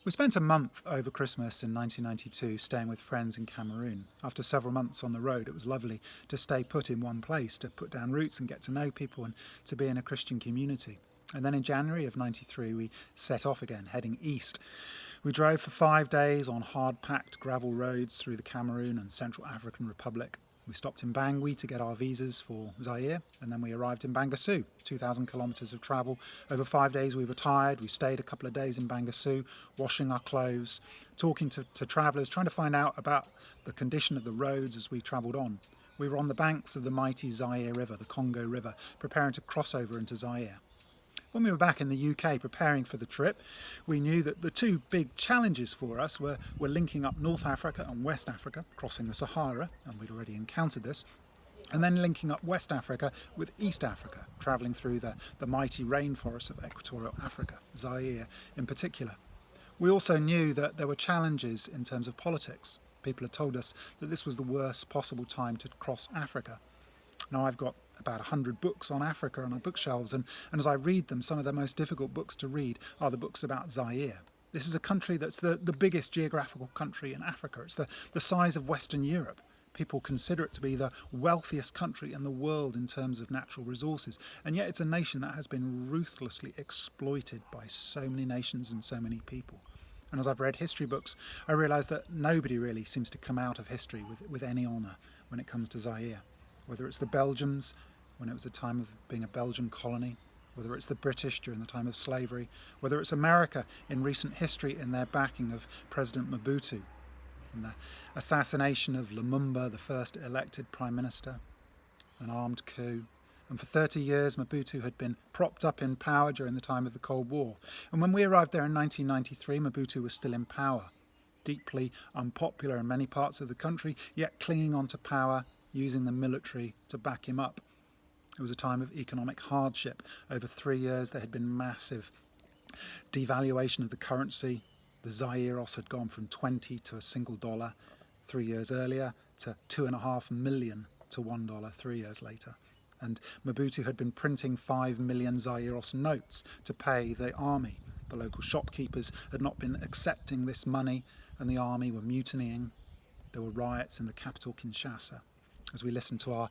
We spent a month over Christmas in 1992 staying with friends in Cameroon. After several months on the road, it was lovely to stay put in one place, to put down roots and get to know people and to be in a Christian community. And then in January of 93, we set off again, heading east. We drove for 5 days on hard-packed gravel roads through the Cameroon and Central African Republic. We stopped in Bangui to get our visas for Zaire, and then we arrived in Bangassou, 2,000 kilometres of travel. Over 5 days we were tired. We stayed a couple of days in Bangassou, washing our clothes, talking to travellers, trying to find out about the condition of the roads as we travelled on. We were on the banks of the mighty Zaire River, the Congo River, preparing to cross over into Zaire. When we were back in the UK preparing for the trip, we knew that the two big challenges for us were linking up North Africa and West Africa, crossing the Sahara, and we'd already encountered this, and then linking up West Africa with East Africa, travelling through the mighty rainforests of equatorial Africa, Zaire in particular. We also knew that there were challenges in terms of politics. People had told us that this was the worst possible time to cross Africa. Now I've got about 100 books on Africa on our bookshelves, and as I read them, some of the most difficult books to read are the books about Zaire. This is a country that's the biggest geographical country in Africa. It's the size of Western Europe. People consider it to be the wealthiest country in the world in terms of natural resources, and yet it's a nation that has been ruthlessly exploited by so many nations and so many people. And as I've read history books, I realise that nobody really seems to come out of history with any honour when it comes to Zaire. Whether it's the Belgians, when it was a time of being a Belgian colony, whether it's the British during the time of slavery, whether it's America in recent history in their backing of President Mobutu, and the assassination of Lumumba, the first elected Prime Minister, an armed coup. And for 30 years, Mobutu had been propped up in power during the time of the Cold War. And when we arrived there in 1993, Mobutu was still in power, deeply unpopular in many parts of the country, yet clinging on to power, using the military to back him up. It was a time of economic hardship. Over 3 years there had been massive devaluation of the currency. The Zaireos had gone from 20 to a single dollar 3 years earlier to 2.5 million to $1 3 years later. And Mobutu had been printing 5 million Zaireos notes to pay the army. The local shopkeepers had not been accepting this money, and the army were mutinying. There were riots in the capital, Kinshasa. As we listened to our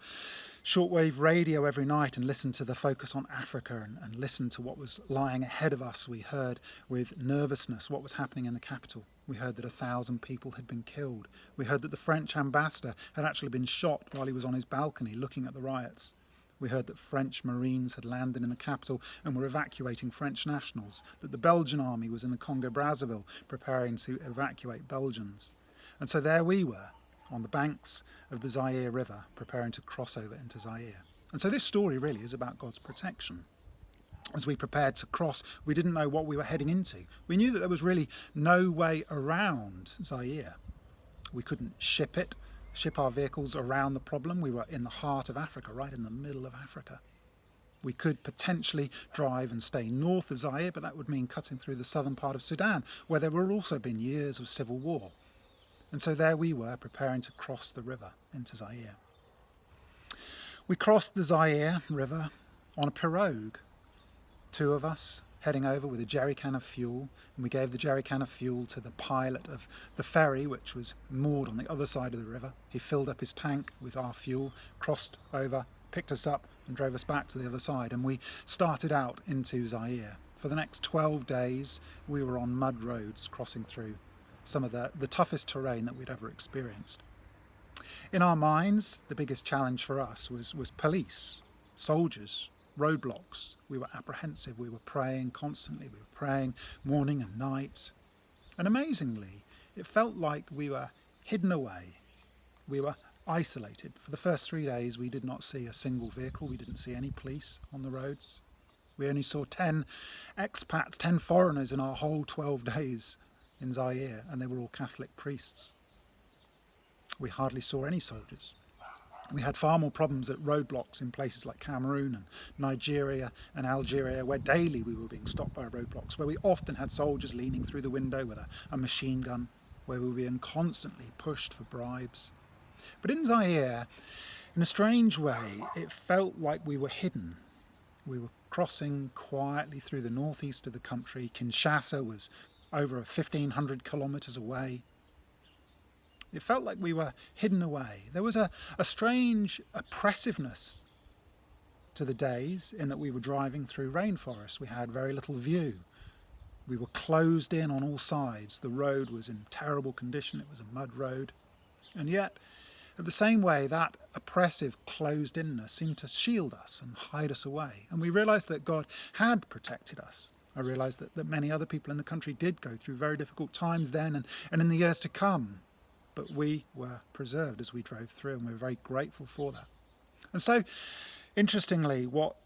shortwave radio every night and listened to the focus on Africa and listened to what was lying ahead of us, we heard with nervousness what was happening in the capital. We heard that 1,000 people had been killed. We heard that the French ambassador had actually been shot while he was on his balcony looking at the riots. We heard that French Marines had landed in the capital and were evacuating French nationals, that the Belgian army was in the Congo-Brazzaville preparing to evacuate Belgians. And so there we were, on the banks of the Zaire River, preparing to cross over into Zaire. And so this story really is about God's protection. As we prepared to cross, we didn't know what we were heading into. We knew that there was really no way around Zaire. We couldn't ship our vehicles around the problem. We were in the heart of Africa, right in the middle of Africa. We could potentially drive and stay north of Zaire, but that would mean cutting through the southern part of Sudan, where there were also been years of civil war. And so there we were, preparing to cross the river into Zaire. We crossed the Zaire River on a pirogue. 2 of us heading over with a jerry can of fuel, and we gave the jerry can of fuel to the pilot of the ferry, which was moored on the other side of the river. He filled up his tank with our fuel, crossed over, picked us up and drove us back to the other side, and we started out into Zaire. For the next 12 days we were on mud roads crossing through some of the toughest terrain that we'd ever experienced. In our minds, the biggest challenge for us was police, soldiers, roadblocks. We were apprehensive. We were praying constantly. We were praying morning and night. And amazingly, it felt like we were hidden away. We were isolated. For the first 3 days, we did not see a single vehicle. We didn't see any police on the roads. We only saw 10 expats, 10 foreigners in our whole 12 days in Zaire, and they were all Catholic priests. We hardly saw any soldiers. We had far more problems at roadblocks in places like Cameroon and Nigeria and Algeria, where daily we were being stopped by roadblocks, where we often had soldiers leaning through the window with a machine gun, where we were being constantly pushed for bribes. But in Zaire, in a strange way, it felt like we were hidden. We were crossing quietly through the northeast of the country. Kinshasa was over 1,500 kilometres away. It felt like we were hidden away. There was a strange oppressiveness to the days in that we were driving through rainforest. We had very little view. We were closed in on all sides. The road was in terrible condition. It was a mud road. And yet, in the same way, that oppressive closed-inness seemed to shield us and hide us away. And we realised that God had protected us. I realised that many other people in the country did go through very difficult times then and in the years to come. But we were preserved as we drove through, and we were very grateful for that. And so, interestingly, what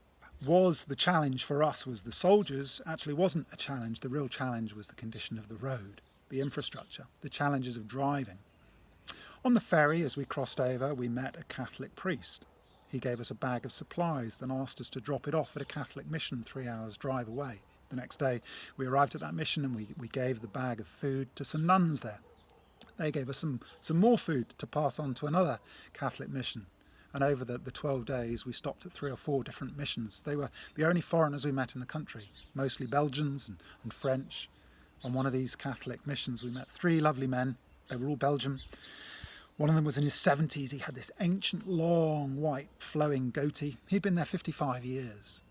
was the challenge for us was the soldiers actually wasn't a challenge. The real challenge was the condition of the road, the infrastructure, the challenges of driving. On the ferry, as we crossed over, we met a Catholic priest. He gave us a bag of supplies and asked us to drop it off at a Catholic mission 3 hours drive away. The next day, we arrived at that mission and we gave the bag of food to some nuns there. They gave us some more food to pass on to another Catholic mission. And over the 12 days, we stopped at 3 or 4 different missions. They were the only foreigners we met in the country, mostly Belgians and French. On one of these Catholic missions, we met 3 lovely men. They were all Belgian. One of them was in his 70s. He had this ancient, long, white, flowing goatee. He'd been there 55 years.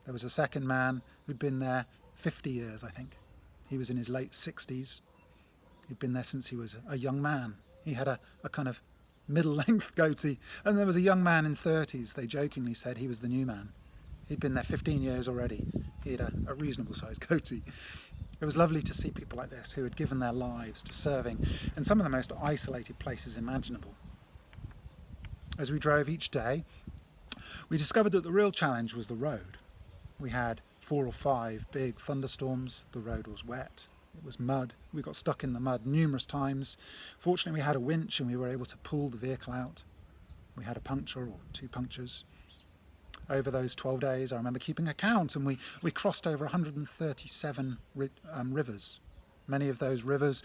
There was a second man who'd been there 50 years, I think. He was in his late 60s. He'd been there since he was a young man. He had a kind of middle-length goatee. And there was a young man in 30s. They jokingly said he was the new man. He'd been there 15 years already. He had a reasonable-sized goatee. It was lovely to see people like this who had given their lives to serving in some of the most isolated places imaginable. As we drove each day, we discovered that the real challenge was the road. We had 4 or 5 big thunderstorms. The road was wet. It was mud. We got stuck in the mud numerous times. Fortunately, we had a winch and we were able to pull the vehicle out. We had a puncture or 2 punctures. Over those 12 days, I remember keeping a count, and we crossed over 137 rivers. Many of those rivers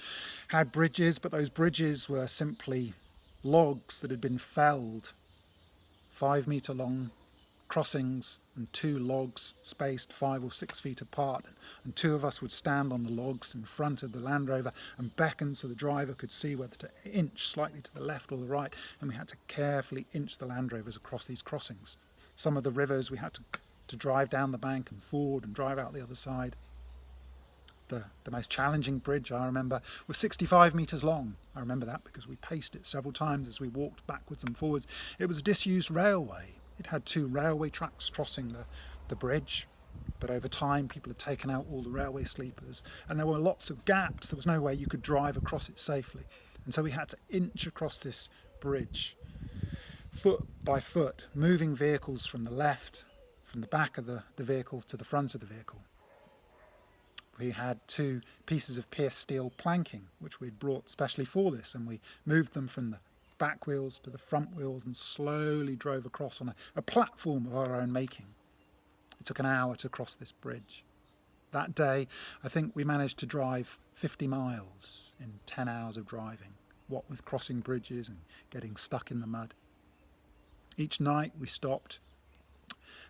had bridges, but those bridges were simply logs that had been felled, 5-metre long crossings and 2 logs spaced 5 or 6 feet apart, and 2 of us would stand on the logs in front of the Land Rover and beckon so the driver could see whether to inch slightly to the left or the right, and we had to carefully inch the Land Rovers across these crossings. Some of the rivers we had to drive down the bank and forward and drive out the other side. The most challenging bridge, I remember, was 65 metres long. I remember that because we paced it several times as we walked backwards and forwards. It was a disused railway. It had 2 railway tracks crossing the bridge, but over time people had taken out all the railway sleepers, and there were lots of gaps. There was no way you could drive across it safely, and so we had to inch across this bridge, foot by foot, moving vehicles from the left, from the back of the vehicle to the front of the vehicle. We had 2 pieces of pierced steel planking, which we'd brought specially for this, and we moved them from the back wheels to the front wheels and slowly drove across on a platform of our own making. It took an hour to cross this bridge. That day, I think we managed to drive 50 miles in 10 hours of driving, what with crossing bridges and getting stuck in the mud. Each night we stopped.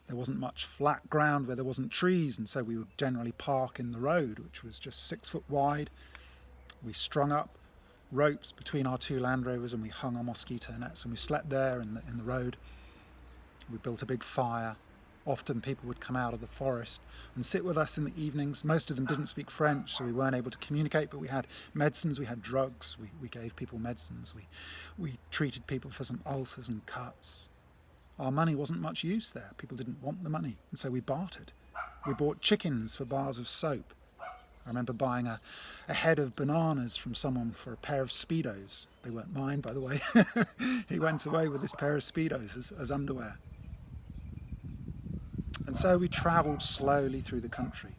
There wasn't much flat ground where there wasn't trees, and so we would generally park in the road, which was just 6 foot wide. We strung up ropes between our 2 Land Rovers and we hung our mosquito nets, and we slept there in the road. We built a big fire. Often people would come out of the forest and sit with us in the evenings. Most of them didn't speak French, so we weren't able to communicate, but we had medicines, we had drugs, we gave people medicines, we treated people for some ulcers and cuts. Our money wasn't much use there. People didn't want the money, and so we bartered. We bought chickens for bars of soap. I remember buying a head of bananas from someone for a pair of Speedos. They weren't mine, by the way. He went away with this pair of Speedos as underwear. And so we travelled slowly through the country.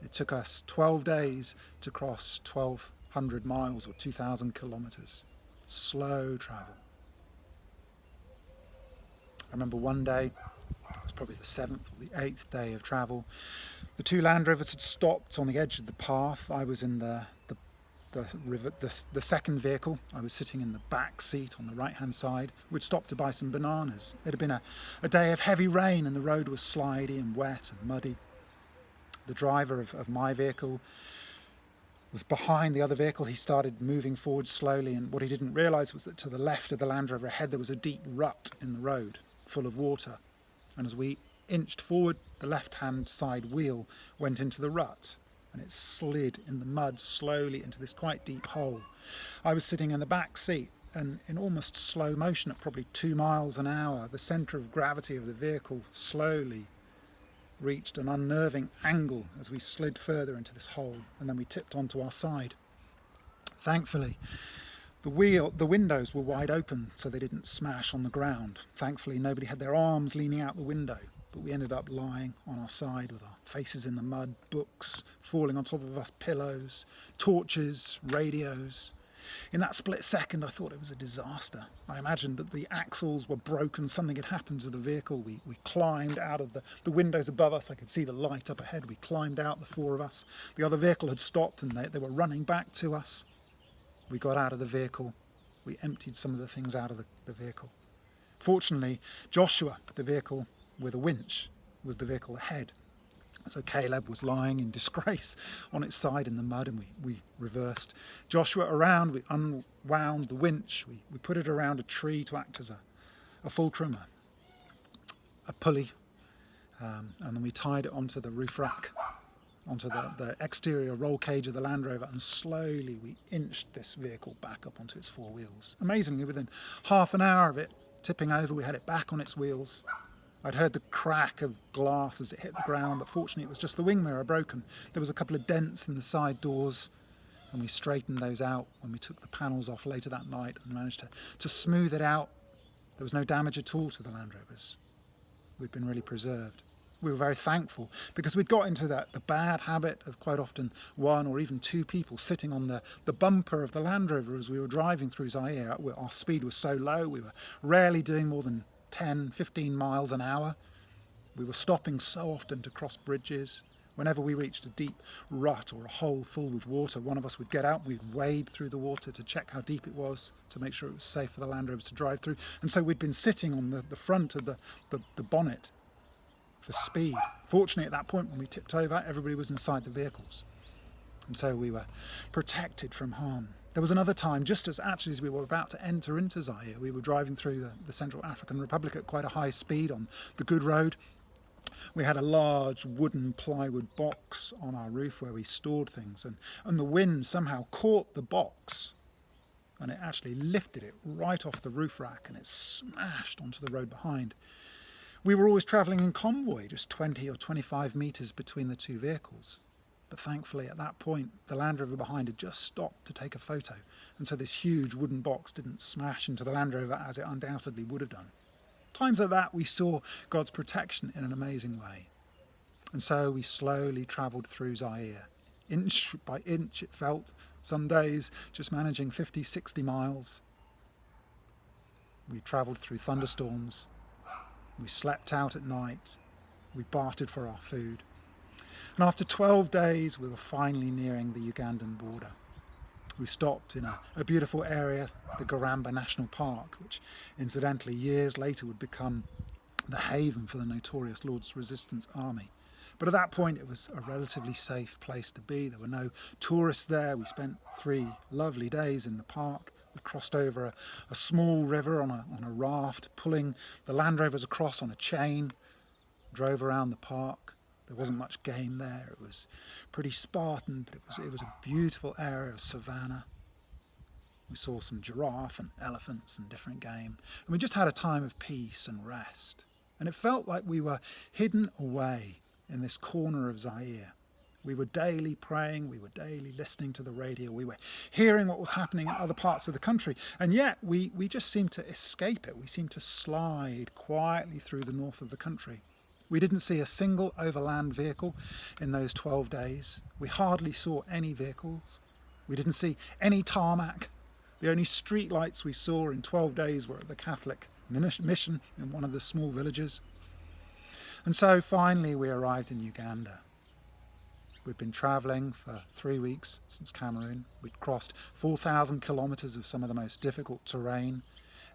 It took us 12 days to cross 1,200 miles or 2,000 kilometres. Slow travel. I remember one day, it was probably the 7th or the 8th day of travel, the 2 Land Rovers had stopped on the edge of the path. I was in the second vehicle. I was sitting in the back seat on the right-hand side. We'd stopped to buy some bananas. It had been a day of heavy rain and the road was slidey and wet and muddy. The driver of my vehicle was behind the other vehicle. He started moving forward slowly, and what he didn't realise was that to the left of the Land Rover ahead there was a deep rut in the road, full of water. And as we inched forward, the left-hand side wheel went into the rut, and it slid in the mud slowly into this quite deep hole. I was sitting in the back seat, and in almost slow motion at probably 2 miles an hour, the centre of gravity of the vehicle slowly reached an unnerving angle as we slid further into this hole, and then we tipped onto our side. Thankfully, the windows were wide open so they didn't smash on the ground. Thankfully, nobody had their arms leaning out the window, but we ended up lying on our side with our faces in the mud, books falling on top of us, pillows, torches, radios. In that split second, I thought it was a disaster. I imagined that the axles were broken, something had happened to the vehicle. We climbed out of the windows above us. I could see the light up ahead. We climbed out, the four of us. The other vehicle had stopped and they were running back to us. We got out of the vehicle. We emptied some of the things out of the vehicle. Fortunately, Joshua, the vehicle with a winch, was the vehicle ahead. So Caleb was lying in disgrace on its side in the mud, and we reversed Joshua around. We unwound the winch. We put it around a tree to act as a fulcrum, a pulley, and then we tied it onto the roof rack, onto the exterior roll cage of the Land Rover, and slowly we inched this vehicle back up onto its four wheels. Amazingly, within half an hour of it tipping over, we had it back on its wheels. I'd heard the crack of glass as it hit the ground, but fortunately it was just the wing mirror broken. There was a couple of dents in the side doors, and we straightened those out when we took the panels off later that night and managed to smooth it out. There was no damage at all to the Land Rovers. We'd been really preserved. We were very thankful because we'd got into the bad habit of quite often one or even two people sitting on the bumper of the Land Rover as we were driving through Zaire. Our speed was so low, we were rarely doing more than 10, 15 miles an hour. We were stopping so often to cross bridges. Whenever we reached a deep rut or a hole full with water, one of us would get out and we'd wade through the water to check how deep it was, to make sure it was safe for the Land Rovers to drive through. And so we'd been sitting on the front of the bonnet for speed. Fortunately, at that point when we tipped over, everybody was inside the vehicles. And so we were protected from harm. There was another time, just as we were about to enter into Zaire, we were driving through the Central African Republic at quite a high speed on the good road. We had a large wooden plywood box on our roof where we stored things, and the wind somehow caught the box and it actually lifted it right off the roof rack and it smashed onto the road behind. We were always travelling in convoy, just 20 or 25 metres between the two vehicles. But thankfully, at that point, the Land Rover behind had just stopped to take a photo, and so this huge wooden box didn't smash into the Land Rover as it undoubtedly would have done. Times like that, we saw God's protection in an amazing way. And so we slowly travelled through Zaire. Inch by inch, it felt, some days just managing 50, 60 miles. We travelled through thunderstorms. We slept out at night. We bartered for our food. And after 12 days, we were finally nearing the Ugandan border. We stopped in a beautiful area, the Garamba National Park, which incidentally years later would become the haven for the notorious Lord's Resistance Army. But at that point, it was a relatively safe place to be. There were no tourists there. We spent 3 lovely days in the park. We crossed over a small river on a raft, pulling the Land Rovers across on a chain, drove around the park. There wasn't much game there. It was pretty Spartan, but it was a beautiful area of savannah. We saw some giraffe and elephants and different game. And we just had a time of peace and rest. And it felt like we were hidden away in this corner of Zaire. We were daily praying, we were daily listening to the radio, we were hearing what was happening in other parts of the country, and yet we just seemed to escape it. We seemed to slide quietly through the north of the country. We didn't see a single overland vehicle in those 12 days. We hardly saw any vehicles. We didn't see any tarmac. The only street lights we saw in 12 days were at the Catholic mission in one of the small villages. And so finally we arrived in Uganda. We'd been travelling for 3 weeks since Cameroon. We'd crossed 4,000 kilometres of some of the most difficult terrain,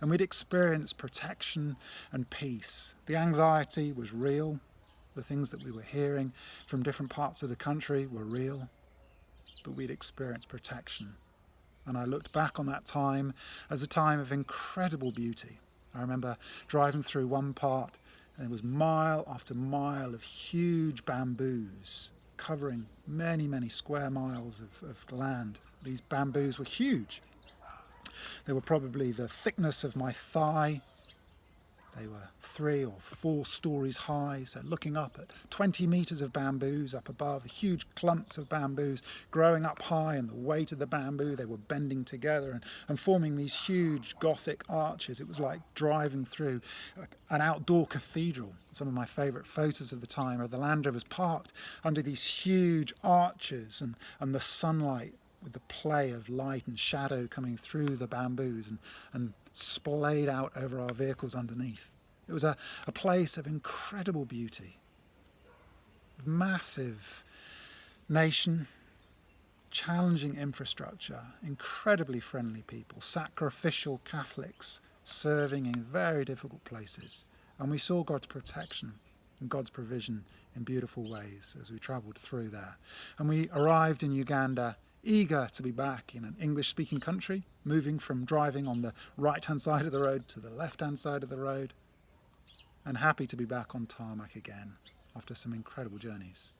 and we'd experienced protection and peace. The anxiety was real. The things that we were hearing from different parts of the country were real. but we'd experienced protection. And I looked back on that time as a time of incredible beauty. I remember driving through one part, and it was mile after mile of huge bamboos covering many, many square miles of land. These bamboos were huge. They were probably the thickness of my thigh. They were 3 or 4 stories high, so looking up at 20 metres of bamboos up above, the huge clumps of bamboos growing up high, and the weight of the bamboo, they were bending together and forming these huge Gothic arches. It was like driving through an outdoor cathedral. Some of my favourite photos of the time are the Land Rovers parked under these huge arches and the sunlight with the play of light and shadow coming through the bamboos and splayed out over our vehicles underneath. It was a place of incredible beauty, of massive nation, challenging infrastructure, incredibly friendly people, sacrificial Catholics serving in very difficult places. And we saw God's protection and God's provision in beautiful ways as we travelled through there. And we arrived in Uganda eager to be back in an English-speaking country, moving from driving on the right-hand side of the road to the left-hand side of the road, and happy to be back on tarmac again after some incredible journeys.